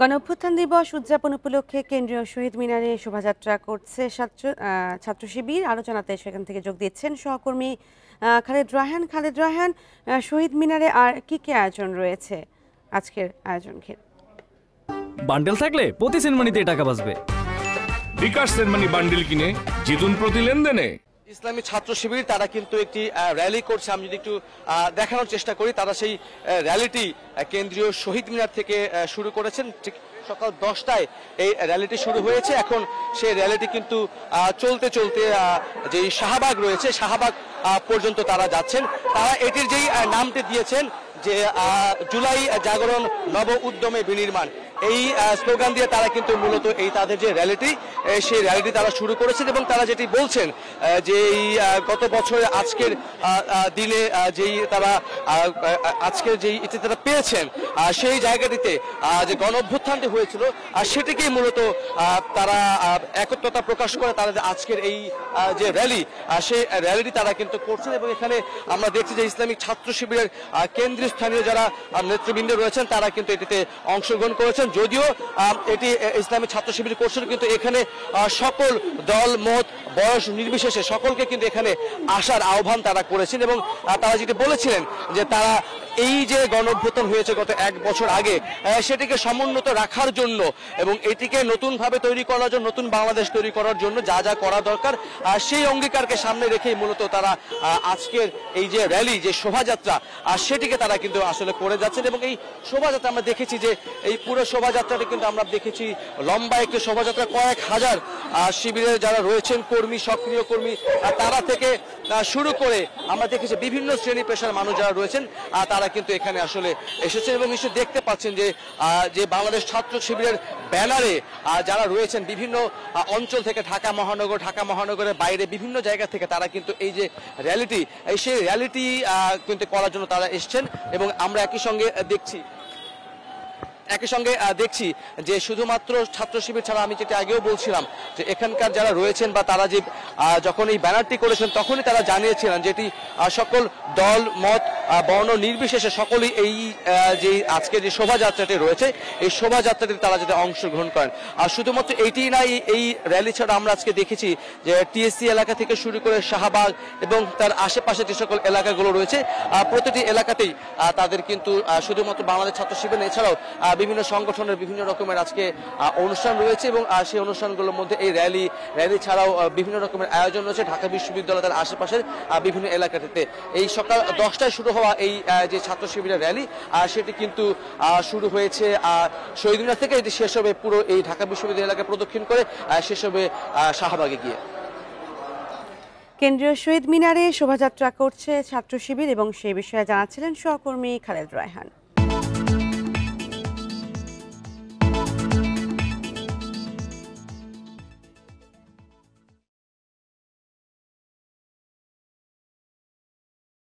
গণঅভ্যুত্থান দিবস উদযাপন উপলক্ষে কেন্দ্রীয় শহীদ মিনারে শোভাযাত্রা করছে ছাত্র শিবির। আলোচনাতে সেখান থেকে যোগ দিচ্ছেন সহকর্মী খালেদ রায়হান। শহীদ মিনারে আর কি কি আয়োজন রয়েছে আজকের আয়োজন ঘিরে? বান্ডেল থাকলে প্রতি সেনমানিতে টাকা বাঁচবে। বিকাশ সেনমানি বান্ডেল কিনে জিতুন প্রতি লেনদেনে। ইসলামী ছাত্র শিবির তারা কিন্তু একটি র্যালি করছে। আমি যদি একটু দেখানোর চেষ্টা করি, তারা সেই র্যালিটি কেন্দ্রীয় শহীদ মিনার থেকে শুরু করেছেন। ঠিক সকাল 10টায় এই র্যালিটি শুরু হয়েছে। এখন সেই র্যালিটি কিন্তু চলতে চলতে যেই শাহবাগ রয়েছে, শাহবাগ পর্যন্ত তারা যাচ্ছেন। তারা এটির যেই নামটি দিয়েছেন যে জুলাই জাগরণ নব উদ্যমে বিনির্মাণ, এই স্লোগান দিয়ে তারা কিন্তু মূলত এই তাদের যে র্যালিটি, সেই র্যালিটি তারা শুরু করেছেন। এবং তারা যেটি বলছেন যে এই গত বছরের আজকের দিনে যেই তারা আজকের যেই এটি তারা পেয়েছেন, সেই জায়গাটিতে যে গণ অভ্যুত্থানটি হয়েছিল সেটিকেই মূলত তারা একত্রতা প্রকাশ করে তারা আজকের এই যে র্যালি, সেই র্যালিটি তারা কিন্তু করছেন। এবং এখানে আমরা দেখছি যে ইসলামিক ছাত্র শিবিরের কেন্দ্রীয় স্থানীয় যারা নেতৃবৃন্দ রয়েছেন তারা কিন্তু এটিতে অংশগ্রহণ করেছেন। যদিও এটি ইসলামী ছাত্র শিবির করছেন, কিন্তু এখানে সকল দল মত বয়স নির্বিশেষে সকলকে কিন্তু এখানে আসার আহ্বান তারা করেছেন। এবং তারা যেটি বলেছিলেন যে তারা এই যে গণ অভ্যুত্থান হয়েছে গত 1 বছর আগে, সেটিকে সমুন্নত রাখার জন্য এবং এটিকে নতুনভাবে তৈরি করার জন্য, নতুন বাংলাদেশ তৈরি করার জন্য যা যা করা দরকার, সেই অঙ্গীকারকে সামনে রেখেই মূলত তারা আজকের এই যে র্যালি, যে শোভাযাত্রা, সেটিকে তারা কিন্তু আসলে করে যাচ্ছেন। এবং এই শোভাযাত্রা আমরা দেখেছি যে এই পুরো শোভাযাত্রাটি কিন্তু আমরা দেখেছি লম্বা একটি শোভাযাত্রা, কয়েক হাজার শিবিরের যারা রয়েছেন কর্মী, সক্রিয় কর্মী, তারা থেকে শুরু করে আমরা দেখেছি বিভিন্ন শ্রেণী পেশার মানুষ যারা রয়েছেন তারা কিন্তু এখানে আসলে এসেছেন। এবং নিশ্চয়ই দেখতে পাচ্ছেন যে বাংলাদেশ ছাত্র শিবিরের ব্যানারে যারা রয়েছেন বিভিন্ন অঞ্চল থেকে, ঢাকা মহানগরের বাইরে বিভিন্ন জায়গা থেকে তারা কিন্তু এই যে র্যালিটি, সেই র্যালিটি কিন্তু করার জন্য তারা এসছেন। এবং আমরা একই সঙ্গে দেখছি যে শুধুমাত্র ছাত্র শিবির ছাড়া, আমি যেটা আগেও বলছিলাম যে এখানকার যারা রয়েছেন বা তারা যে যখন এই ব্যানারটি করেছেন তখনই তারা জানিয়েছিলেন যেটি সকল দল মত বর্ণ নির্বিশেষে সকলেই এই যে আজকে যে শোভাযাত্রাটি রয়েছে, এই শোভাযাত্রাটি তারা যাতে অংশগ্রহণ করেন। আর শুধুমাত্র এইটি নাই, এই র্যালি ছাড়া আমরা আজকে দেখেছি যে টিএসসি এলাকা থেকে শুরু করে শাহবাগ এবং তার আশেপাশে যে সকল এলাকাগুলো রয়েছে, প্রতিটি এলাকাতেই তাদের কিন্তু শুধুমাত্র বাংলাদেশ ছাত্র শিবির এছাড়াও বিভিন্ন সংগঠনের বিভিন্ন রকমের আজকে অনুষ্ঠান রয়েছে। এবং সেই অনুষ্ঠানগুলোর মধ্যে এই র্যালি ছাড়াও বিভিন্ন রকমের আয়োজন রয়েছে ঢাকা বিশ্ববিদ্যালয়ের আশেপাশের বিভিন্ন এলাকাতে। এই সকাল 10টায় শুরু হওয়া এই যে ছাত্র শিবিরের র্যালি, সেটি কিন্তু শুরু হয়েছে শহীদ মিনার থেকে, এটি শেষ হবে পুরো এই ঢাকা বিশ্ববিদ্যালয় এলাকা প্রদক্ষিণ করে শেষ হবে শাহবাগে গিয়ে। কেন্দ্রীয় শহীদ মিনারে শোভাযাত্রা করছে ছাত্র শিবির এবং সেই বিষয়ে জানাচ্ছিলেন সহকর্মী খালেদ রায়হান।